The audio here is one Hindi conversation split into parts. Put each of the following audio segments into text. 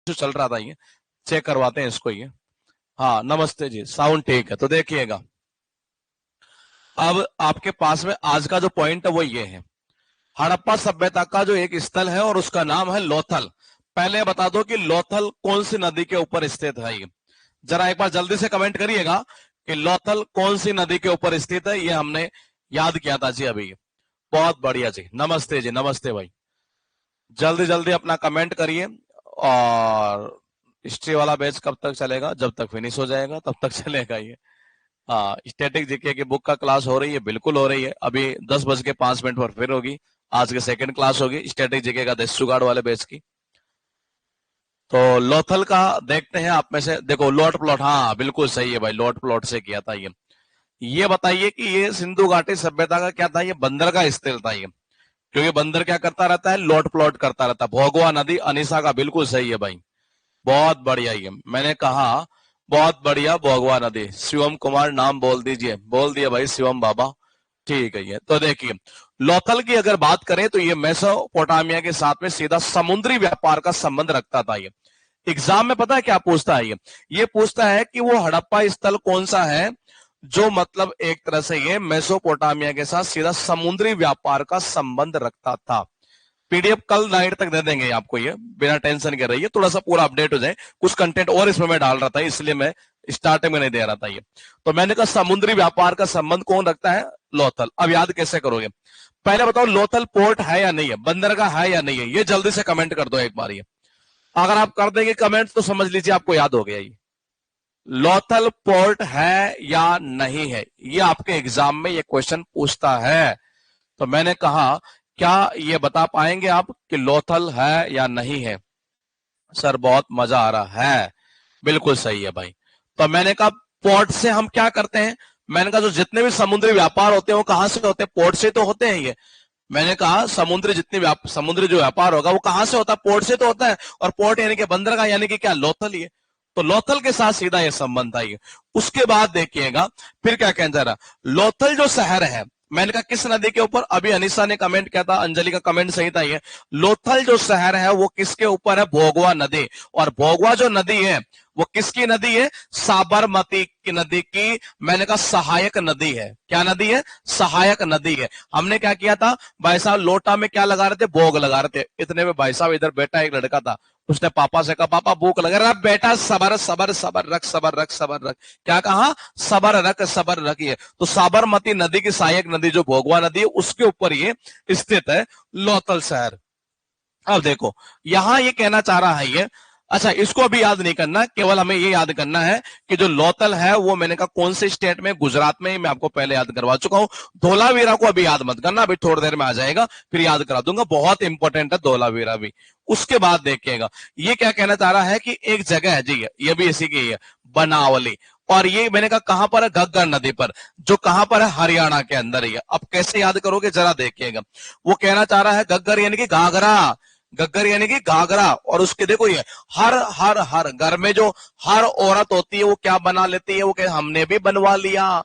जो चल रहा था ये चेक करवाते हैं इसको ये। हाँ नमस्ते जी, साउंड ठीक है। तो देखिएगा अब आपके पास में आज का जो पॉइंट है वो ये है, हड़प्पा सभ्यता का जो एक स्थल है और उसका नाम है लोथल। पहले बता दो कि लोथल कौन सी नदी के ऊपर स्थित है। ये जरा एक बार जल्दी से कमेंट करिएगा कि लोथल कौन सी नदी के ऊपर स्थित है। ये हमने याद किया था जी अभी। बहुत बढ़िया जी, नमस्ते जी, नमस्ते भाई। जल्दी जल्दी अपना कमेंट करिए। और हिस्ट्री वाला बैच कब तक चलेगा? जब तक फिनिश हो जाएगा तब तक चलेगा ये। हाँ, स्टैटिक जीके की बुक का क्लास हो रही है, बिल्कुल हो रही है। अभी 10:05 पर फिर होगी। आज के सेकंड क्लास होगी स्टैटिक जीके का देश जुगाड़ वाले बैच की। तो लोथल का देखते हैं आप में से। देखो लोट प्लॉट, हाँ बिल्कुल सही है भाई, लोट प्लॉट से किया था ये। ये बताइए कि ये सिंधु घाटी सभ्यता का क्या था? ये बंदर का स्थल था ये, क्योंकि बंदर क्या करता रहता है? लोट प्लॉट करता रहता है। भोगवा नदी, अनिशा का बिल्कुल सही है भाई, बहुत बढ़िया। ये मैंने कहा बहुत बढ़िया, भोगवा नदी। शिवम कुमार नाम बोल दीजिए। बोल दिया भाई शिवम बाबा, ठीक है। ये तो देखिए लोथल की अगर बात करें तो ये मेसोपोटामिया के साथ में सीधा समुद्री व्यापार का संबंध रखता था। ये एग्जाम में पता है क्या पूछता है? ये पूछता है कि वो हड़प्पा स्थल कौन सा है जो मतलब एक तरह से ये मेसोपोटामिया के साथ सीधा समुद्री व्यापार का संबंध रखता था। पीडीएफ कल नाइट तक दे देंगे आपको, ये बिना टेंशन के रहिए। थोड़ा सा पूरा अपडेट हो जाए, कुछ कंटेंट और इसमें मैं डाल रहा था इसलिए मैं स्टार्टिंग में नहीं दे रहा था ये। तो मैंने कहा समुद्री व्यापार का संबंध कौन रखता है? लोथल। अब याद कैसे करोगे? पहले बताओ लोथल पोर्ट है या नहीं है, बंदरगाह है या नहीं है? ये जल्दी से कमेंट कर दो एक बार। ये अगर आप कर देंगे कमेंट तो समझ लीजिए आपको याद हो गया। ये लोथल पोर्ट है या नहीं है, ये आपके एग्जाम में ये क्वेश्चन पूछता है। तो मैंने कहा क्या ये बता पाएंगे आप कि लोथल है या नहीं है? सर बहुत मजा आ रहा है, बिल्कुल सही है भाई। तो मैंने कहा पोर्ट से हम क्या करते हैं? मैंने कहा जो जितने भी समुद्री व्यापार होते हैं वो कहां से होते हैं? पोर्ट से तो होते हैं ये। मैंने कहा समुद्री जो व्यापार होगा वो कहां से होता है? पोर्ट से तो होता है। और पोर्ट यानी कि बंदरगाह यानी कि क्या? लोथल। ये तो लोथल के साथ सीधा ये संबंध था ये। उसके बाद देखिएगा फिर क्या कहना जा रहा, लोथल जो शहर है, मैंने कहा किस नदी के ऊपर? अभी अनिशा ने कमेंट किया था, अंजलि का कमेंट सही था ये। लोथल जो शहर है वो किसके ऊपर है? भोगवा नदी। और भोगवा जो नदी है वो किसकी नदी है? साबरमती की नदी की, मैंने कहा सहायक नदी है। क्या नदी है? सहायक नदी है। हमने क्या किया था भाई साहब? लोटा में क्या लगा रहे थे? भोग लगा रहे थे। इतने में भाई साहब इधर बेटा एक लड़का था, उसने पापा से कहा पापा भूख लगा रहा। बेटा सबर सबर सबर रख, सबर रख, सबर रख। क्या कहा? सबर रख, सबर रखिए। तो साबरमती नदी की सहायक नदी जो भोगवा नदी है उसके ऊपर ये स्थित है लोथल शहर। अब देखो यहां ये कहना चाह रहा है ये, अच्छा इसको अभी याद नहीं करना, केवल हमें ये याद करना है कि जो लोथल है वो मैंने कहा कौन से स्टेट में? गुजरात में। मैं आपको पहले याद करवा चुका हूं। धोलावीरा को अभी याद मत करना, अभी थोड़ी देर में आ जाएगा फिर याद करा दूंगा, बहुत इंपॉर्टेंट है धोलावीरा भी। उसके बाद देखिएगा ये क्या कहना चाह रहा है कि एक जगह है जी, ये भी इसी की है, बनावली। और ये मैंने कहा कहां पर है? घग्गर नदी पर, जो कहां पर है? हरियाणा के अंदर ही है। अब कैसे याद करोगे जरा देखिएगा। वो कहना चाह रहा है घग्गर यानी कि घाघरा, घग्गर यानी कि घाघरा। और उसके देखो ये हर हर हर घर में जो हर औरत होती है वो क्या बना लेती है? वो कहे हमने भी बनवा लिया,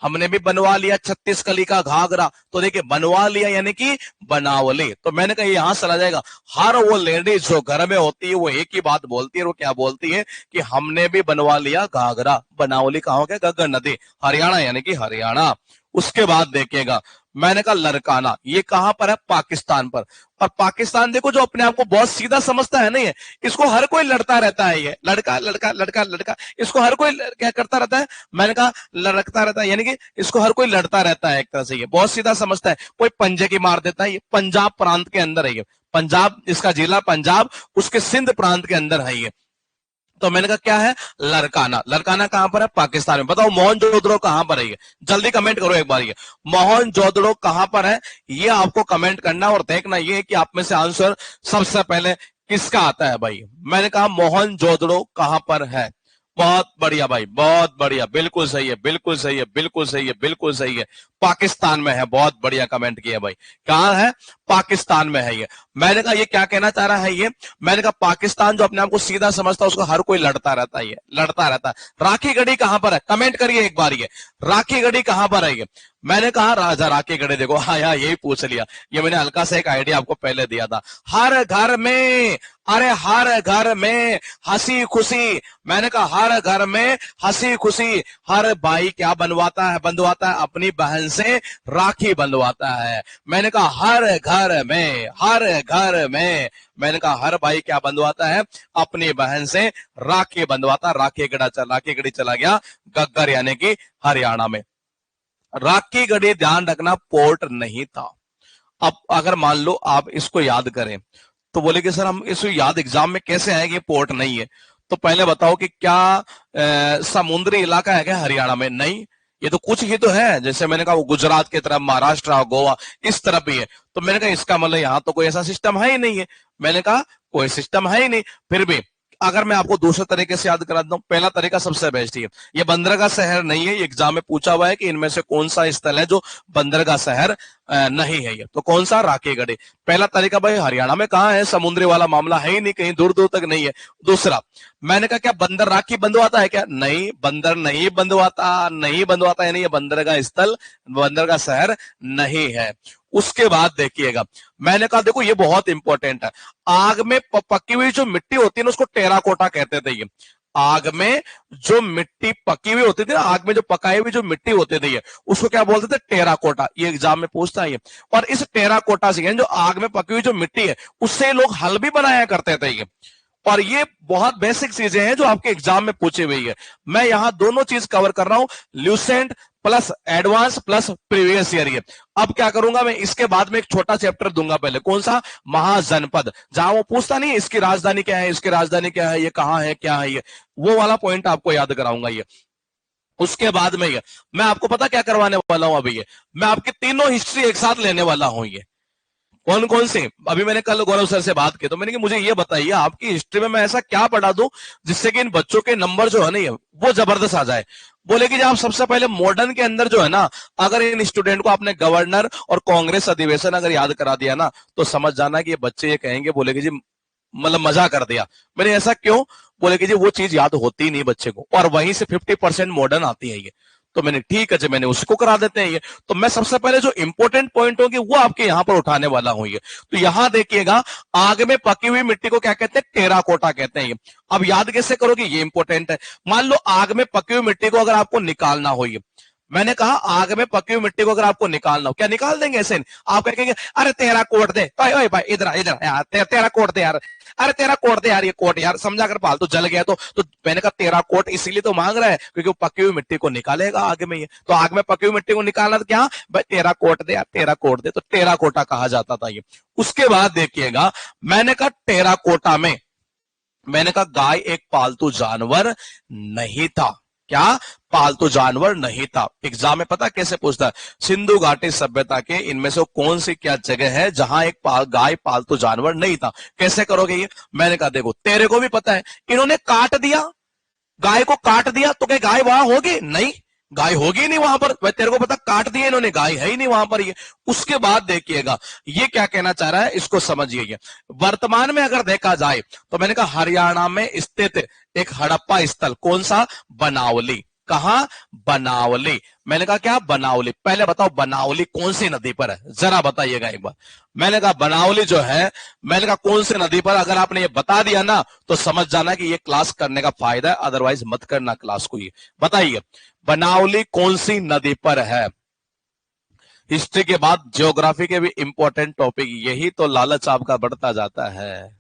हमने भी बनवा लिया 36 कली का घाघरा। तो देखिए बनवा लिया यानी कि बनावली। तो मैंने कहा यहां चला जाएगा। हर वो लेडीज जो घर में होती है वो एक ही बात बोलती है, वो क्या बोलती है कि हमने भी बनवा लिया घाघरा। बनावली कहां हो गया? घग्गर नदी, हरियाणा यानी कि हरियाणा। उसके बाद देखिएगा मैंने कहा लड़काना, ये कहां पर है? पाकिस्तान पर। और पाकिस्तान देखो जो अपने आप को बहुत सीधा समझता है, नहीं है, इसको हर कोई लड़ता रहता है। ये लड़का लड़का लड़का लड़का, इसको हर कोई क्या करता रहता है? मैंने कहा लड़कता रहता है, यानी कि इसको हर कोई लड़ता रहता है एक तरह से। ये बहुत सीधा समझता है, कोई पंजे की मार देता है। ये पंजाब प्रांत के अंदर है ये, पंजाब इसका जिला पंजाब, उसके सिंध प्रांत के अंदर है ये। तो मैंने कहा क्या है? लड़काना। लड़काना कहां पर है? पाकिस्तान में। बताओ मोहनजोदड़ो कहां पर है? ये जल्दी कमेंट करो एक बार। ये मोहनजोदड़ो कहां पर है ये आपको कमेंट करना, और देखना ये कि आप में से आंसर सबसे पहले किसका आता है भाई। मैंने कहा मोहनजोदड़ो कहां पर है। बहुत बढ़िया भाई, बहुत बढ़िया, बिल्कुल सही है, बिल्कुल सही है, बिल्कुल सही है, बिल्कुल सही है। पाकिस्तान में है। बहुत बढ़िया कमेंट किया भाई। कहां है? पाकिस्तान में है ये। मैंने कहा ये क्या कहना चाह रहा है ये? मैंने कहा पाकिस्तान जो अपने आप को सीधा समझता है उसको हर कोई लड़ता रहता है, ये लड़ता रहता है। राखी गढ़ी कहां पर है? कमेंट करिए एक बार। ये राखी गढ़ी कहां पर है? ये मैंने कहा राजा राखी गढ़ी। देखो हाँ यार यही पूछ लिया, ये मैंने हल्का सा एक आइडिया आपको पहले दिया था। हर घर में अरे हर घर में हंसी खुशी, मैंने कहा हर घर में हंसी खुशी। हर भाई क्या बनवाता है, बंधवाता है अपनी बहन से राखी बंधवाता है। मैंने कहा हर घर में, हर घर में, मैंने कहा हर भाई क्या बंधवाता है, अपनी बहन से राखी बंधवाता। राखी गढ़ी चला गया गग्गर यानी कि हरियाणा में। राखी गढ़ी ध्यान रखना पोर्ट नहीं था। अब अगर मान लो आप इसको याद करें तो बोले कि सर हम इसको याद एग्जाम में कैसे आएंगे, पोर्ट नहीं है। तो पहले बताओ कि क्या समुद्री इलाका है क्या हरियाणा में? नहीं, ये तो कुछ ही तो है। जैसे मैंने कहा वो गुजरात की तरफ, महाराष्ट्र, गोवा इस तरफ भी है। तो मैंने कहा इसका मतलब यहाँ तो कोई ऐसा सिस्टम है ही नहीं है। मैंने कहा कोई सिस्टम है ही नहीं। फिर भी अगर मैं आपको दूसरे तरीके से याद करा दूं, पहला तरीका सबसे बेस्ट है। ये बंदरगाह शहर नहीं है। ये एग्जाम में पूछा हुआ है कि इनमें से कौन सा स्थल है जो बंदरगाह शहर नहीं है। ये तो कौन सा? राखीगढ़ी। पहला तरीका भाई हरियाणा में कहां है, समुद्री वाला मामला है ही नहीं, कहीं दूर दूर तक नहीं है। दूसरा मैंने कहा क्या बंदर राखी बंधवाता है क्या? नहीं, बंदर नहीं बंधवाता, नहीं बंधवाता, यानी ये बंदरगाह स्थल, बंदरगाह शहर नहीं है। उसके बाद देखिएगा, मैंने कहा देखो ये बहुत इंपॉर्टेंट है। आग में पकी हुई जो मिट्टी होती है ना उसको टेराकोटा कहते थे। ये आग में जो मिट्टी पकी हुई होती थी ना, आग में जो पकाई हुई जो मिट्टी होती थी, ये उसको क्या बोलते थे? टेराकोटा। ये एग्जाम में पूछता है ये। और इस टेराकोटा से जो आग में पकी हुई जो मिट्टी है उससे लोग हल भी बनाया करते थे ये। और ये बहुत बेसिक चीजें हैं जो आपके एग्जाम में पूछी हुई है। मैं यहां दोनों चीज कवर कर रहा हूं, Lucent plus advance plus previous year. ये अब क्या करूंगा मैं, इसके बाद में एक छोटा चैप्टर दूंगा पहले। कौन सा? महाजनपद, जहां वो पूछता नहीं इसकी राजधानी क्या है, इसकी राजधानी क्या है, ये कहां है, क्या है, ये वो वाला पॉइंट आपको याद कराऊंगा ये। उसके बाद में ये मैं आपको पता क्या करवाने वाला हूं अभी, ये मैं आपकी तीनों हिस्ट्री एक साथ लेने वाला हूं। ये कौन कौन से? अभी मैंने कल गौरव सर से बात की तो मैंने कि मुझे ये बताइए आपकी हिस्ट्री में मैं ऐसा क्या पढ़ा दूं जिससे कि इन बच्चों के नंबर जो है ना वो जबरदस्त आ जाए। बोले कि आप सबसे पहले मॉडर्न के अंदर जो है ना, अगर इन स्टूडेंट को आपने गवर्नर और कांग्रेस अधिवेशन अगर याद करा दिया ना तो समझ जाना कि ये बच्चे ये कहेंगे, बोले कि जी मतलब मजा कर दिया। मैंने ऐसा क्यों? बोले कि जी वो चीज याद होती नहीं बच्चे को, और वहीं से 50% मॉडर्न आती है ये। तो मैंने ठीक है जी, मैंने उसको करा देते हैं ये। तो मैं सबसे पहले जो इंपॉर्टेंट पॉइंट होंगे वो आपके यहां पर उठाने वाला हूं ये। तो यहां देखिएगा, आग में पकी हुई मिट्टी को क्या कहते हैं? टेराकोटा कहते हैं ये। अब याद कैसे करोगे, ये इंपॉर्टेंट है। मान लो आग में पकी हुई मिट्टी को अगर आपको निकालना हो, ये मैंने कहा आग में पकी हुई मिट्टी को अगर आपको निकालना हो, क्या निकाल देंगे ऐसे? आप कहेंगे अरे तेरा कोट दे, ओए भाई इधर इधर यार, तेरा कोट दे यार, अरे तेरा कोट दे यार, ये कोट यार समझा कर पाल, तो जल गया तो मैंने कहा तेरा कोट इसीलिए तो मांग रहा है क्योंकि वो पकी हुई मिट्टी को निकालेगा आग में। ये तो आग में पकी हुई मिट्टी को निकालना तो क्या भाई, तेरा कोट दे यार, तेरा कोट दे, तो टेरा कोटा कहा जाता था ये। उसके बाद देखिएगा, मैंने कहा टेरा कोटा में, मैंने कहा गाय एक पालतू जानवर नहीं था। क्या? पालतू जानवर नहीं था। एग्जाम में पता कैसे पूछता है? सिंधु घाटी सभ्यता के इनमें से कौन सी क्या जगह है जहां एक गाय पालतू जानवर नहीं था? कैसे करोगे ये? मैंने कहा देखो तेरे को भी पता है, इन्होंने काट दिया, गाय को काट दिया तो क्या गाय वहां होगी? नहीं, गाय होगी नहीं वहां पर। भाई तेरे को पता, काट दिया इन्होंने, गाय है ही नहीं वहां पर ये। उसके बाद देखिएगा ये क्या कहना चाह रहा है, इसको समझिए। वर्तमान में अगर देखा जाए तो मैंने कहा हरियाणा में स्थित एक हड़प्पा स्थल, कौन सा? बनावली। कहा? बनावली। मैंने कहा क्या? बनावली। पहले बताओ बनावली कौन सी नदी पर है, जरा बताइएगा एक बार। मैंने कहा बनावली जो है, मैंने कहा कौन सी नदी पर, अगर आपने ये बता दिया ना तो समझ जाना कि ये क्लास करने का फायदा है, अदरवाइज मत करना क्लास को। ये बताइए बनावली कौन सी नदी पर है? हिस्ट्री के बाद ज्योग्राफी के भी इंपॉर्टेंट टॉपिक, यही तो लालच आपका बढ़ता जाता है।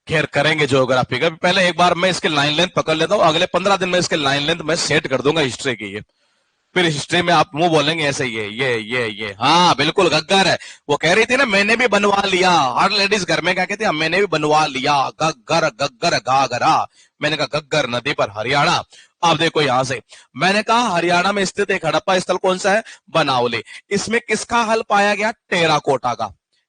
खैर करेंगे ज्योग्राफी का, पहले एक बार मैं इसके लाइन लेंथ पकड़ लेता हूं, अगले 15 दिन में इसके लाइन लेंथ मैं सेट कर दूंगा हिस्ट्री की। ये फिर हिस्ट्री में आप मुंह बोलेंगे ऐसे, ये हाँ बिल्कुल गग्गर है। वो कह रही थी ना मैंने भी बनवा लिया, हर लेडीज घर में क्या कहती है, मैंने भी बनवा लिया गग्गर गग्गर घाघरा। मैंने कहा गग्गर नदी पर हरियाणा। अब देखो यहां से, मैंने कहा हरियाणा में स्थित एक हड़प्पा स्थल कौन सा है? बनावली। इसमें किसका हल पाया गया? टेराकोटा का।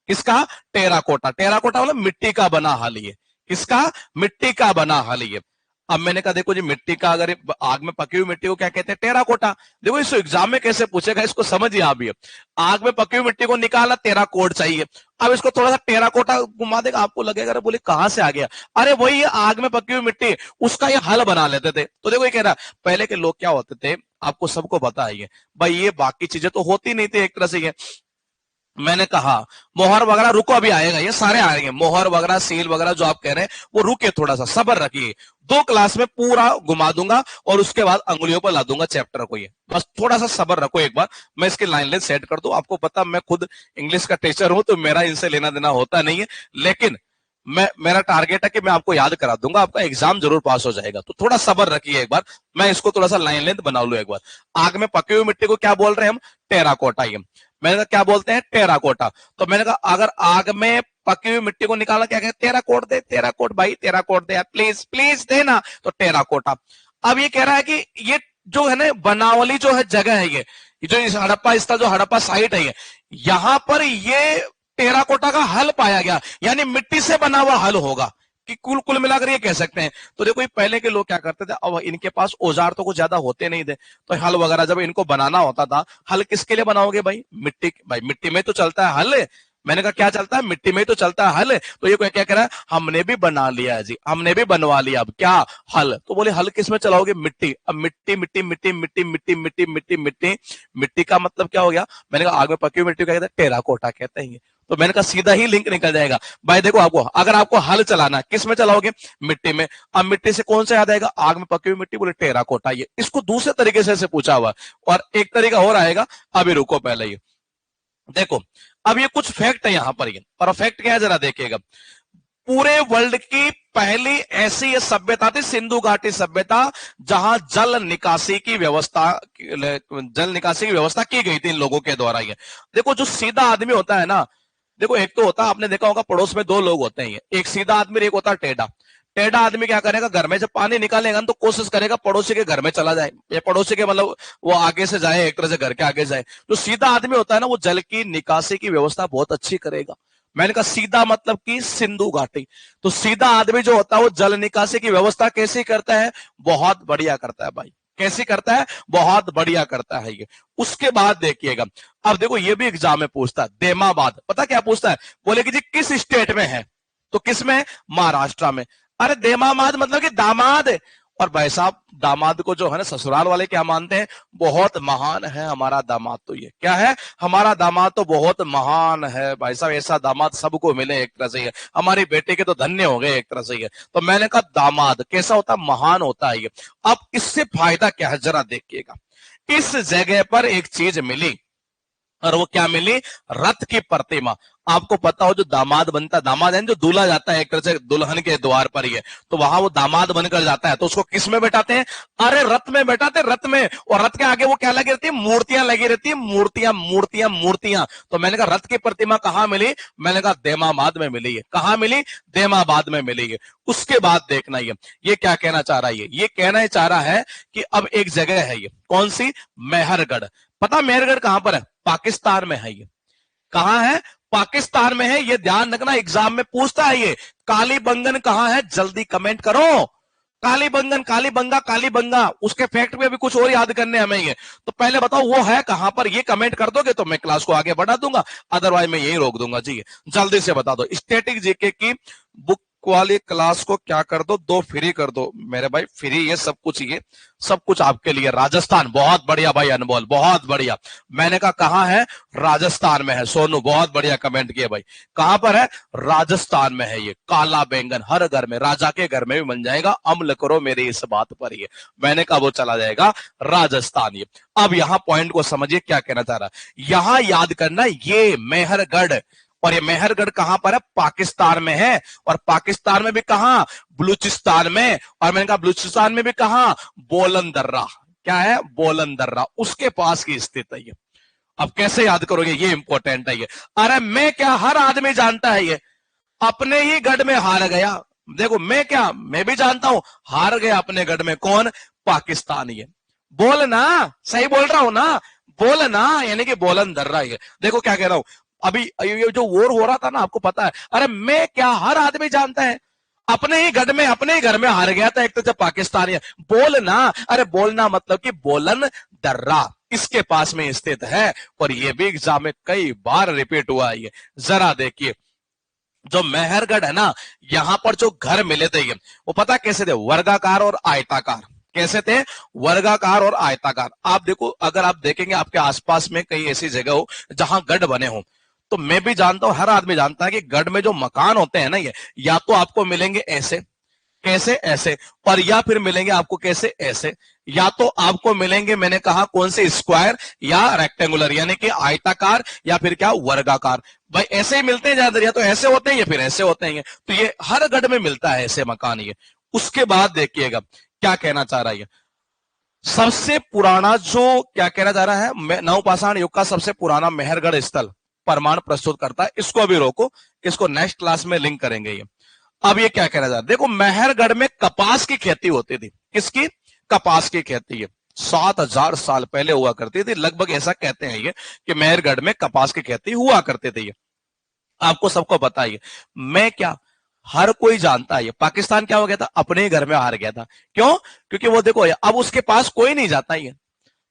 किसका? टेराकोटा। टेराकोटा मतलब मिट्टी का बना हल। ये किसका? मिट्टी का बना हल ये। अब मैंने कहा देखो जी मिट्टी का, अगर आग में पकी हुई मिट्टी को क्या कहते हैं? टेराकोटा। देखो इसको एग्जाम में कैसे पूछेगा, इसको समझिए आप भी। आग में पकी हुई मिट्टी को निकालना, टेराकोट चाहिए। अब इसको थोड़ा सा टेराकोटा घुमा देगा, आपको लगेगा अरे बोले कहां से आ गया, अरे वही आग में पकी हुई मिट्टी, उसका ये हल बना लेते थे। तो देखो ये कह रहा पहले के लोग क्या होते थे, आपको सबको पता है ये भाई, ये बाकी चीजें तो होती नहीं थी एक तरह से। ये मैंने कहा मोहर वगैरह रुको, अभी आएगा, ये सारे आएंगे, मोहर वगैरह सील वगैरह जो आप कह रहे हैं वो रुके, थोड़ा सा सब्र रखिए, 2 क्लास में पूरा घुमा दूंगा और उसके बाद अंगुलियों पर ला दूंगा चैप्टर को, ये बस थोड़ा सा सब्र रखो, एक बार मैं इसकी लाइन लेंथ सेट कर दूं। आपको पता मैं खुद इंग्लिश का टीचर हूं तो मेरा इनसे लेना देना होता नहीं है, लेकिन मेरा टारगेट है कि मैं आपको याद करा दूंगा, आपका एग्जाम जरूर पास हो जाएगा, तो थोड़ा सब्र रखिए, एक बार मैं इसको थोड़ा सा लाइन लेंथ बना लूं एक बार। आग में पकी हुई मिट्टी को क्या बोल रहे हैं हम? टेराकोटा। ये मैंने कहा क्या बोलते हैं? टेराकोटा। तो मैंने कहा अगर आग में पकी हुई मिट्टी को निकाला, क्या कहते हैं? टेराकोट दे, टेराकोट भाई, टेराकोट दे यार, प्लीज प्लीज देना, तो टेराकोटा। अब ये कह रहा है कि ये जो है ना बनावली जो है जगह है, ये जो इस हड़प्पा, इसका जो हड़प्पा साइट है, ये यहां पर ये टेराकोटा का हल पाया गया, यानी मिट्टी से बना हुआ हल होगा, कि कुल कुल मिलाकर ये कह सकते हैं। तो देखो ये पहले के लोग क्या करते थे, अब इनके पास औजार तो कुछ ज्यादा होते नहीं थे, तो हल वगैरह जब इनको बनाना होता था, हल किसके लिए बनाओगे भाई? मिट्टी, भाई मिट्टी में तो चलता है हल। मैंने कहा क्या चलता है? मिट्टी में तो चलता है हल। तो ये क्या कह रहा है? हमने भी बना लिया है जी, हमने भी बनवा लिया, अब क्या? हल। तो बोले हल किस में चलाओगे? मिट्टी। अब मिट्टी मिट्टी मिट्टी मिट्टी मिट्टी मिट्टी मिट्टी मिट्टी मिट्टी का मतलब क्या हो गया? मैंने कहा आग में पकी हुई मिट्टी क्या कहते हैं? टेराकोटा कहते हैं। तो मैंने कहा सीधा ही लिंक निकल जाएगा भाई। देखो आपको, अगर आपको हल चलाना है किस में चलाओगे? मिट्टी में। अब मिट्टी से कौन सा याद आएगा? आग में पकी हुई मिट्टी, बोले टेराकोटा। ये इसको दूसरे तरीके से पूछा हुआ, और एक तरीका और आएगा, अभी रुको पहले ये देखो। अब ये कुछ फैक्ट है यहां पर, ये और फैक्ट क्या है जरा देखिएगा। पूरे वर्ल्ड की पहली ऐसी ये सभ्यता थी सिंधु घाटी सभ्यता, जहां जल निकासी की व्यवस्था की गई थी इन लोगों के द्वारा। ये देखो जो सीधा आदमी होता है ना, देखो एक तो होता है, आपने देखा होगा पड़ोस में 2 लोग होते हैं, एक सीधा आदमी, एक होता है टेढ़ा। टेढ़ा आदमी क्या करेगा? घर में जब पानी निकालेगा तो कोशिश करेगा पड़ोसी के घर में चला जाए, या पड़ोसी के मतलब वो आगे से जाए, एक तरह से घर के आगे जाए। जो सीधा आदमी होता है ना, वो जल की निकासी की व्यवस्था बहुत अच्छी करेगा। मैंने कहा सीधा मतलब कि सिंधु घाटी। तो सीधा आदमी जो होता है वो जल निकासी की व्यवस्था कैसे करता है? बहुत बढ़िया करता है भाई। कैसे करता है? बहुत बढ़िया करता है ये। उसके बाद देखिएगा, अब देखो ये भी एग्जाम में पूछता है, देमाबाद। पता क्या पूछता है? बोले कि जी किस स्टेट में है? तो किस में? महाराष्ट्र में। अरे देमाबाद मतलब कि दामाद। और भाई साहब दामाद को जो है ना ससुराल वाले क्या मानते हैं? बहुत महान है हमारा दामाद। तो ये क्या है? हमारा दामाद तो बहुत महान है भाई साहब, ऐसा दामाद सबको मिले एक तरह से है, हमारी बेटे के तो धन्य हो गए एक तरह से है। तो मैंने कहा दामाद कैसा होता है? महान होता है ये। अब इससे फायदा क्या है जरा देखिएगा। इस जगह पर एक चीज मिली, और वो क्या मिली? रथ की प्रतिमा। आपको पता हो जो दामाद बनता, दामाद है जो दूल्हा जाता है एक तरह से दुल्हन के द्वार पर ही है, तो वहां वो दामाद बनकर जाता है, तो उसको किस में बैठाते हैं? अरे रथ में बैठाते, रथ में। और रथ के आगे वो क्या लगी रहती है? मूर्तियां लगी रहती है, मूर्तियां मूर्तियां मूर्तियां। तो मैंने कहा रथ की प्रतिमा कहां मिली? मैंने कहा देमाबाद में मिली है। कहां मिली? देमाबाद में मिली है। उसके बाद देखना ये क्या कहना चाह रहा है? ये कहना चाह रहा है कि अब एक जगह है, ये कौन सी? मेहरगढ़। पता मेहरगढ़ कहां पर है? पाकिस्तान में है ये। कहां है? पाकिस्तान में है। ये ध्यान रखना, एग्जाम में पूछता है ये। कालीबंगन कहां है? जल्दी कमेंट करो। कालीबंगन, कालीबंगा, कालीबंगा। उसके फैक्ट में भी कुछ और याद करने हमें ये। तो पहले बताओ वो है कहां पर? ये कमेंट कर दोगे तो मैं क्लास को आगे बढ़ा दूंगा, अदरवाइज मैं यही रोक दूंगा जी। जल्दी से बता दो। स्टैटिक जीके की बुक वाली क्लास को क्या कर दो? 2 फ्री कर दो मेरे भाई, फ्री। ये सब कुछ आपके लिए। राजस्थान, बहुत बढ़िया भाई अनमोल, बहुत बढ़िया। मैंने कहा कहां है? राजस्थान में है। सोनू बहुत बढ़िया कमेंट किया भाई। कहां पर है? राजस्थान में है ये। काला बैंगन हर घर में, राजा के घर में भी बन जाएगा, अमल करो मेरी इस बात पर। ये मैंने कहा वो चला जाएगा राजस्थान। ये अब यहां पॉइंट को समझिए क्या कहना चाह रहा है। यहां याद करना ये मेहरगढ़, और ये मेहरगढ़ कहां पर है? पाकिस्तान में है। और पाकिस्तान में भी कहां? बलूचिस्तान में। और मैंने कहा बलूचिस्तान में भी कहां? बोलन दर्रा। क्या है? बोलन दर्रा, उसके पास की स्थित है ये। अब कैसे याद करोगे? ये इंपॉर्टेंट है ये। अरे मैं क्या, हर आदमी जानता है ये। अपने ही गढ़ में हार गया। देखो मैं क्या, मैं भी जानता हूं, हार गया अपने गढ़ में। कौन? पाकिस्तान। ये बोलना, सही बोल रहा हूं ना? बोलना, यानी कि बोलन दर्रा। ये देखो क्या कह रहा हूं। अभी ये जो वॉर हो रहा था ना, आपको पता है? अरे मैं क्या, हर आदमी जानता है, अपने ही गढ़ में, अपने ही घर में हार गया था एक तो जब पाकिस्तानी है। बोलना, अरे बोलना मतलब कि बोलन दर्रा इसके पास में स्थित है। और ये भी एग्जाम में कई बार रिपीट हुआ है ये। जरा देखिए, जो मेहरगढ़ है ना, यहां पर जो घर मिले थे ये, वो पता कैसे थे? वर्गाकार और आयताकार। कैसे थे? वर्गाकार और आयताकार। आप देखो, अगर आप देखेंगे आपके आसपास में कई ऐसी जगह हो जहां गढ़ बने हो, तो मैं भी जानता हूं, हर आदमी जानता है कि गढ़ में जो मकान होते हैं ना, ये या तो आपको मिलेंगे ऐसे, कैसे, ऐसे, और या फिर मिलेंगे आपको कैसे, ऐसे, या तो आपको मिलेंगे, मैंने कहा कौन से, स्क्वायर या रेक्टेंगुलर, यानी कि आयताकार या फिर क्या, वर्गाकार। भाई ऐसे ही मिलते हैं ज्यादातर, या तो ऐसे होते हैं या फिर ऐसे होते हैं। तो ये हर गढ़ में मिलता है ऐसे मकान ये। उसके बाद देखिएगा क्या कहना चाह रहा है, सबसे पुराना जो क्या कहना चाह रहा है, नवपाषाण युग का सबसे पुराना मेहरगढ़ स्थल प्रमाण प्रस्तुत करता है। इसको अभी रोको, इसको नेक्स्ट क्लास में लिंक करेंगे ये। अब ये क्या कहना चाह रहा है, देखो मेहरगढ़ में कपास की खेती होती थी। किसकी? कपास की खेती है। 7000 साल पहले हुआ करती थी, लगभग ऐसा कहते हैं ये कि मेहरगढ़ में कपास की खेती हुआ करते थे। ये आपको सबको पता है। मैं क्या, हर कोई जानता है। पाकिस्तान क्या हो गया था, अपने ही घर में हार गया था। क्यों? क्योंकि वो देखो अब उसके पास कोई नहीं जाता है।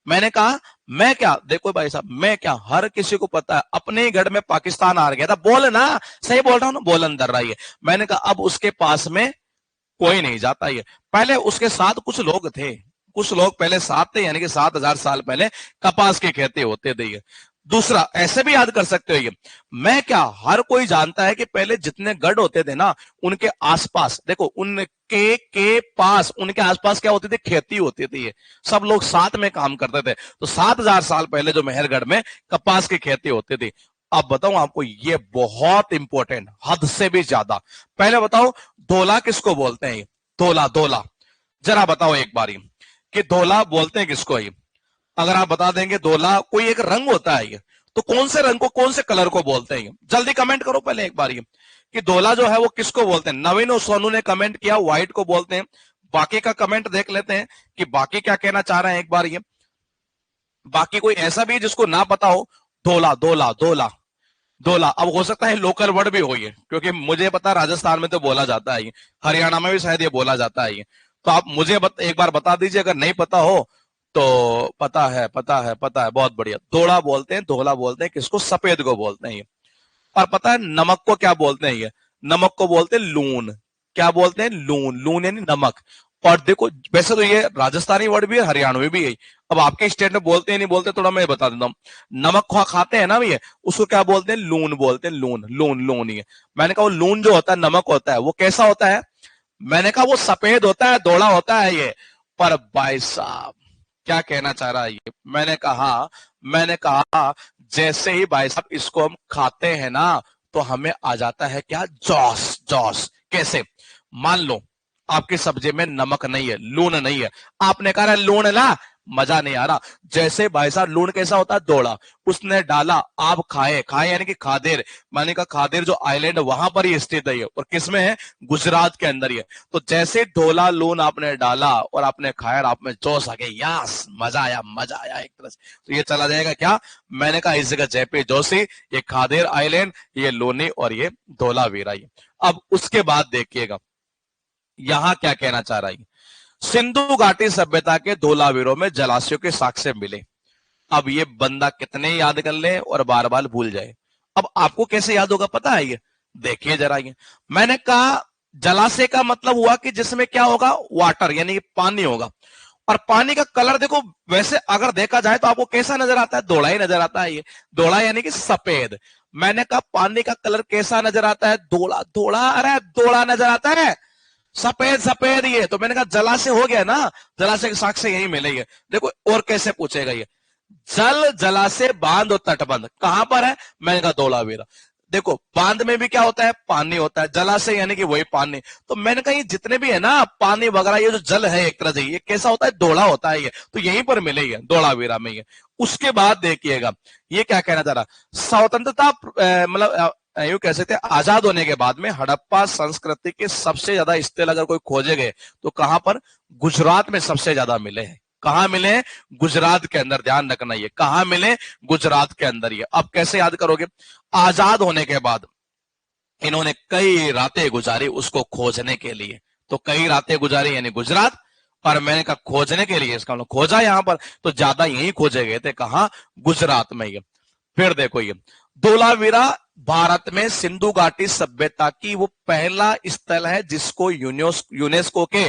मैंने कहा मैं क्या, देखो भाई साहब, मैं क्या, हर किसी को पता है अपने ही घर में पाकिस्तान हार गया था। बोल ना, सही बोल रहा हूं ना, बोल अंदर रही है। मैंने कहा अब उसके पास में कोई नहीं जाता है। पहले उसके साथ कुछ लोग थे, कुछ लोग पहले साथ थे, यानी कि 7000 साल पहले कपास की खेती होते थे। ये दूसरा ऐसे भी याद कर सकते हो। ये मैं क्या, हर कोई जानता है कि पहले जितने गढ़ होते थे ना, उनके आसपास देखो, उनके पास, उनके आसपास क्या होती थी, खेती होती थी। ये सब लोग साथ में काम करते थे। तो 7000 साल पहले जो मेहरगढ़ में कपास की खेती होती थी। अब बताऊं आपको, ये बहुत इंपॉर्टेंट, हद से भी ज्यादा। पहले बताओ धोला किसको बोलते हैं? धोला, धोला जरा बताओ एक बारी कि धोला बोलते हैं किसको? ये अगर आप बता देंगे धोला कोई एक रंग होता है, ये तो कौन से रंग को, कौन से कलर को बोलते हैं? जल्दी कमेंट करो पहले एक बार ये कि धोला जो है वो किसको बोलते हैं। नवीन और सोनू ने कमेंट किया व्हाइट को बोलते हैं। बाकी का कमेंट देख लेते हैं कि बाकी क्या कहना चाह रहे हैं एक बार ये। बाकी कोई ऐसा भी जिसको ना पता हो, धोला, धोला, धोला, धोला। अब हो सकता है लोकल वर्ड भी हो ये, क्योंकि मुझे पता राजस्थान में तो बोला जाता है, हरियाणा में भी शायद ये बोला जाता है। तो आप मुझे एक बार बता दीजिए, अगर नहीं पता हो तो। पता है, पता है, पता है, बहुत बढ़िया। धोला बोलते हैं, धोला बोलते हैं किसको? सफेद को बोलते हैं। और पता है नमक को क्या बोलते हैं? ये नमक को बोलते हैं लून। क्या बोलते हैं? लून। लून यानी नमक। और देखो वैसे तो ये राजस्थानी वर्ड भी है, हरियाणवी भी है। अब आपके स्टेट में बोलते हैं नहीं बोलते, थोड़ा मैं बता देता हूँ। नमक खाते हैं ना ये, उसको क्या बोलते हैं? लून बोलते हैं। लून, लून, लून। ये मैंने कहा वो लून जो होता है, नमक होता है, वो कैसा होता है? मैंने कहा वो सफेद होता है, धोला होता है ये। पर भाई साहब क्या कहना चाह रहा है ये? मैंने कहा जैसे ही भाई साहब इसको हम खाते हैं ना, तो हमें आ जाता है क्या? जोश, जोश। कैसे? मान लो आपकी सब्जी में नमक नहीं है, लून नहीं है, आपने कहा लून ला, मजा नहीं आ रहा। जैसे भाई साहब लून कैसा होता है? दौड़ा, उसने डाला, आप खाए, खाए यानी कि खादेर, माने का खादेर जो आइलैंड वहां पर ही स्थित है, और किसमें है? गुजरात के अंदर ही है। तो जैसे ढोला लून आपने डाला और आपने खाया, आप में जोश आ गया, यस, मजा आया, मजा आया एक तरह से। तो ये चला जाएगा क्या? मैंने कहा इस जगह जेपी जोशी, ये खादेर आइलैंड, ये लोनी और ये धोलावीरा। अब उसके बाद देखिएगा यहां क्या कहना चाह रहा है। सिंधु घाटी सभ्यता के धोलावीरों में जलाशयों के साक्ष्य मिले। अब ये बंदा कितने याद कर ले और बार बार भूल जाए। अब आपको कैसे याद होगा पता है? ये देखिए जरा, ये मैंने कहा जलाशय का मतलब हुआ कि जिसमें क्या होगा? वाटर, यानी पानी होगा। और पानी का कलर देखो, वैसे अगर देखा जाए तो आपको कैसा नजर आता है? धोला ही नजर आता है। ये धोला यानी कि सफेद। मैंने कहा पानी का कलर कैसा नजर आता है? धोला, धोला, अरे धोला नजर आता है, सफेद सफेद। ये तो मैंने कहा जलाशय हो गया ना, जलाशय के साक्ष्य यही मिलेगी। देखो और कैसे पूछेगा ये, जल, जलाशय, बांध और तटबंध कहां पर है? मैंने कहा धोलावीरा। देखो बांध में भी क्या होता है? पानी होता है। जलाशय यानी कि वही पानी। तो मैंने कहा ये जितने भी है ना पानी वगैरह, ये जो जल है एक तरह से, ये कैसा होता है? धोला होता है। ये तो यहीं पर मिलेगी धोलावीरा में। ये उसके बाद देखिएगा ये क्या कहना चाह रहा, स्वतंत्रता मतलब यूं कह सकते हैं आजाद होने के बाद में हड़प्पा संस्कृति के सबसे ज्यादा स्थल अगर कोई खोजे गए तो कहां पर? गुजरात में सबसे ज्यादा मिले हैं। कहां मिले हैं? गुजरात के अंदर। ध्यान रखना, ये कहां मिले? गुजरात के अंदर। ये अब कैसे याद करोगे? आजाद होने के बाद इन्होंने कई रातें गुजारी उसको खोजने के लिए। तो कई रातें गुजारी यानी गुजरात। और मैंने कहा खोजने के लिए, इसका मतलब खोजा यहां पर, तो ज्यादा यही खोजे गए थे। कहां? गुजरात में। ये फिर देखो ये धोलावीरा भारत में सिंधु घाटी सभ्यता की वो पहला स्थल है जिसको यूनेस्को के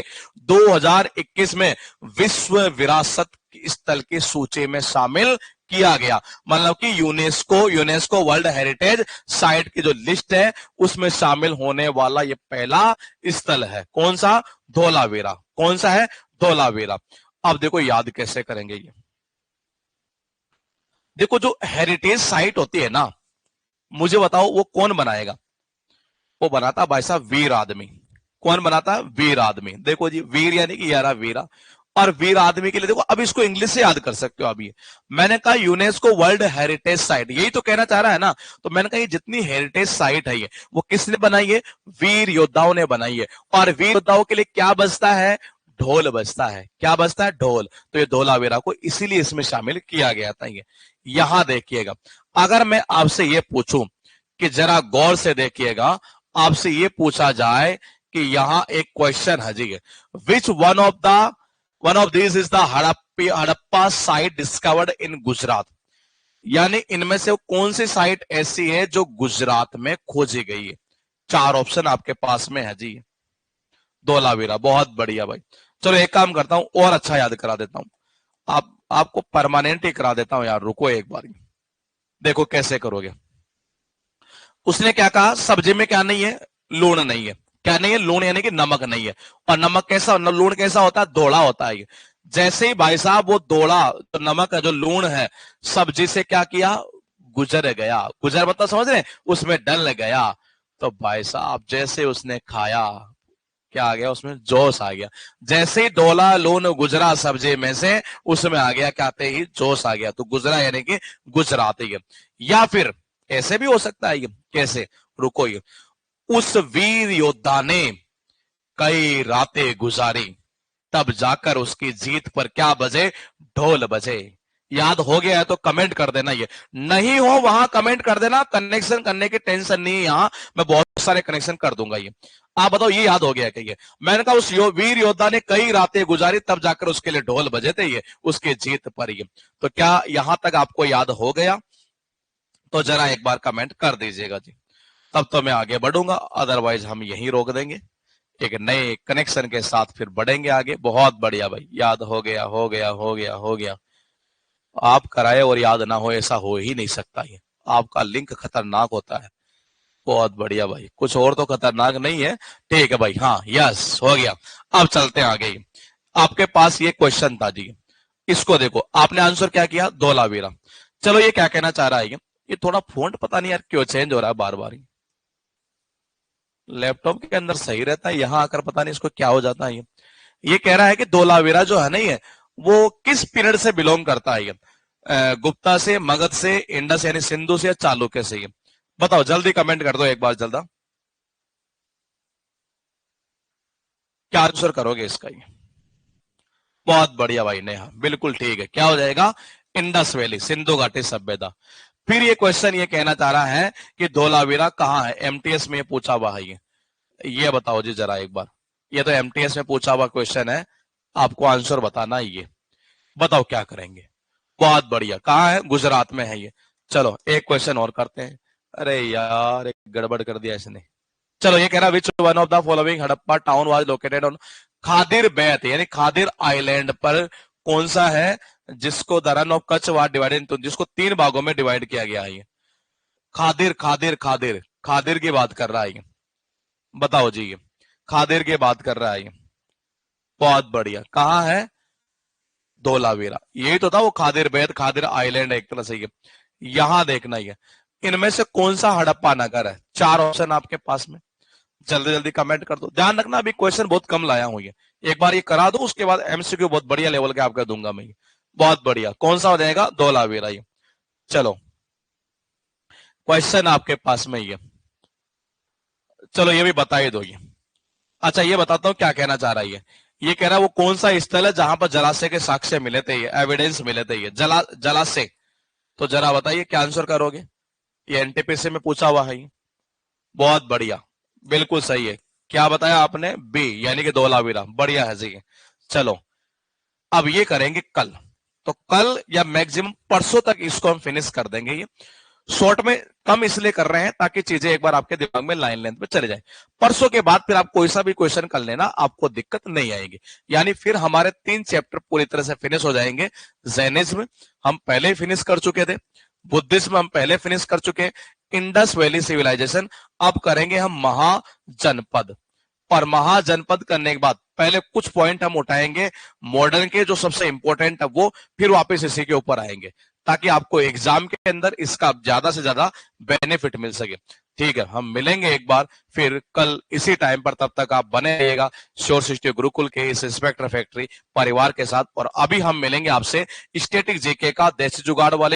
2021 में विश्व विरासत स्थल की सूची में शामिल किया गया, मतलब कि UNESCO UNESCO world heritage site की जो लिस्ट है उसमें शामिल होने वाला ये पहला स्थल है। कौन सा? धोलावीरा। कौन सा है? धोलावीरा। अब देखो याद कैसे करेंगे ये। देखो जो हेरिटेज साइट होती है ना, मुझे बताओ वो कौन बनाएगा? वो बनाता भाई साहब वीर आदमी। कौन बनाता? वीर आदमी। देखो जी, वीर यानी कि यारा वीरा, और वीर आदमी के लिए देखो, अब इसको इंग्लिश से याद कर सकते हो। अभी मैंने कहा यूनेस्को वर्ल्ड हेरिटेज साइट, यही तो कहना चाह रहा है ना। तो मैंने कहा ये जितनी हेरिटेज साइट है ये वो किसने बनाई है? वीर योद्धाओं ने बनाई है। और वीर योद्धाओं के लिए क्या बजता है? ढोल बजता है। क्या बजता है? ढोल। तो ये धोलावीरा को इसीलिए इसमें शामिल किया गया था। ये यहां देखिएगा, अगर मैं आपसे ये पूछूं कि जरा गौर से देखिएगा, आपसे ये पूछा जाए कि यहां एक क्वेश्चन है जी, which one of this is the Harappa site discovered in Gujarat, यानी इनमें से कौन सी साइट ऐसी है जो गुजरात में खोजी गई है? चार ऑप्शन आपके पास में है जी। धोलावीरा। बहुत बढ़िया भाई। चलो एक काम करता हूं, और अच्छा याद करा देता हूं, आपको परमानेंट ही करा देता हूं यार। रुको एक बार, देखो कैसे करोगे। उसने क्या कहा? सब्जी में क्या नहीं है? लूण नहीं है। क्या नहीं है? लूण यानी कि नमक नहीं है। और नमक कैसा, लूण कैसा होता है? दोड़ा होता है। जैसे ही भाई साहब वो दोड़ा, तो नमक है जो लूण है, सब्जी से क्या किया? गुजर गया। गुजर मतलब समझ रहे? उसमें डल गया। तो भाई साहब जैसे उसने खाया, क्या आ गया उसमें? जोश आ गया। जैसे ही डोला लून गुजरा सब्जी में से, उसमें आ गया क्या? ही जोश आ गया। तो गुजरा यानी कि गुजराती है। या फिर ऐसे भी हो सकता है। ये कैसे? रुको, ये उस वीर योद्धा ने कई रातें गुजारी, तब जाकर उसकी जीत पर क्या बजे? ढोल बजे। याद हो गया है तो कमेंट कर देना। ये नहीं हो वहां कमेंट कर देना, कनेक्शन करने की टेंशन नहीं है। यहां मैं बहुत सारे कनेक्शन कर दूंगा। ये आप बताओ, ये याद हो गया कि ये मैंने कहा उस वीर योद्धा ने कई रातें गुजारी, तब जाकर उसके लिए ढोल बजे थे, ये उसकी जीत पर। ये तो क्या यहां तक आपको याद हो गया? तो जरा एक बार कमेंट कर दीजिएगा जी, तब तो मैं आगे बढ़ूंगा, अदरवाइज हम यहीं रोक देंगे। एक नए कनेक्शन के साथ फिर बढ़ेंगे आगे। बहुत बढ़िया भाई, याद हो गया, हो गया, हो गया, हो गया। आप कराए और याद ना हो, ऐसा हो ही नहीं सकता। ये आपका लिंक खतरनाक होता है। बहुत बढ़िया भाई, कुछ और तो खतरनाक नहीं है। ठीक है भाई, हाँ, यस, हो गया। अब चलते हैं आगे। आपके पास ये क्वेश्चन था जी, इसको देखो, आपने आंसर क्या किया? धोलावीरा। चलो ये क्या कहना चाह रहा है? ये थोड़ा फोंट पता नहीं यार क्यों चेंज हो रहा है बार बार। लैपटॉप के अंदर सही रहता है, यहां आकर पता नहीं इसको क्या हो जाता है। ये कह रहा है कि धोलावीरा जो है नहीं है, वो किस पीरियड से बिलोंग करता है? गुप्ता से, मगध से, इंडस यानी सिंधु से, या चालुक्य से? ये बताओ, जल्दी कमेंट कर दो एक बार जल्दा, क्या आंसर करोगे इसका? ये बहुत बढ़िया भाई नेहा, बिल्कुल ठीक है। क्या हो जाएगा? इंडस वैली, सिंधु घाटी सभ्यता। फिर ये क्वेश्चन ये कहना चाह रहा है कि धोलावीरा कहाँ है? एमटीएस में ये पूछा हुआ है। ये बताओ जी जरा एक बार, ये तो एमटीएस में पूछा हुआ क्वेश्चन है, आपको आंसर बताना है। ये बताओ क्या करेंगे? बहुत बढ़िया, कहाँ है? गुजरात में है ये। चलो एक क्वेश्चन और करते हैं। अरे यार, एक गड़बड़ कर दिया इसने। चलो ये कह रहा, विच one of the following Harappa town was located on Khadir बैत, यानी खादिर आइलैंड पर कौन सा है जिसको the run of Kutch was divided into, जिसको तीन भागों में डिवाइड किया गया है? ये खादिर, खादिर, खादिर, खादिर की बात कर रहा है। बताओ जी, ये खादिर की बात कर रहा है। ये बहुत बढ़िया, कहाँ है? धोलावीरा। यही तो था वो खादिर बैत, खादिर आइलैंड एक तरह से। ये यहां देखना ही है, इनमें से कौन सा हड़प्पा नगर है? चार ऑप्शन आपके पास में, जल्दी जल्दी कमेंट कर दो। ध्यान रखना अभी क्वेश्चन बहुत कम लाया हूं। ये एक बार ये करा दो, उसके बाद एमसीक्यू बहुत बढ़िया लेवल के आपका दूंगा मैं। बहुत बढ़िया, कौन सा हो जाएगा? धोलावीरा। ये चलो क्वेश्चन आपके पास में ये, चलो ये भी बता ही दो। ये अच्छा, ये बताता हूँ क्या कहना चाह रहा है। ये कह रहा है वो कौन सा स्थल है जहां पर जलाशय के साक्ष्य मिले थे, ये एविडेंस मिले थे, ये जलाशय। तो जरा बताइए क्या आंसर करोगे? ये एनटीपीसी में पूछा हुआ है। बहुत बढ़िया, बिल्कुल सही है। क्या बताया आपने? बी, यानी कि धोलावीरा। बढ़िया है जी। चलो अब ये करेंगे कल, तो कल या मैक्सिमम परसों तक इसको हम फिनिश कर देंगे। ये शॉर्ट में कम इसलिए कर रहे हैं ताकि चीजें एक बार आपके दिमाग में लाइन लेंथ पे चले जाए। परसों के बाद फिर आप कोई सा भी क्वेश्चन कर लेना, आपको दिक्कत नहीं आएगी। यानी फिर हमारे 3 चैप्टर पूरी तरह से फिनिश हो जाएंगे। जैनिज्म हम पहले ही फिनिश कर चुके थे, बुद्धिज्म हम पहले फिनिश कर चुके हैं, इंडस वैली सिविलाइजेशन अब करेंगे हम महाजनपद। और महाजनपद करने के बाद पहले कुछ पॉइंट हम उठाएंगे मॉडर्न के जो सबसे इंपॉर्टेंट है वो, फिर वापस इसी के ऊपर आएंगे ताकि आपको एग्जाम के अंदर इसका ज्यादा से ज्यादा बेनिफिट मिल सके। ठीक है, हम मिलेंगे एक बार फिर कल इसी टाइम पर, तब तक आप बने रहिएगा श्योर सिस्टम गुरुकुल के इस इंस्पेक्टर फैक्ट्री परिवार के साथ। और अभी हम मिलेंगे आपसे स्टैटिक जीके का देसी जुगाड़ वाले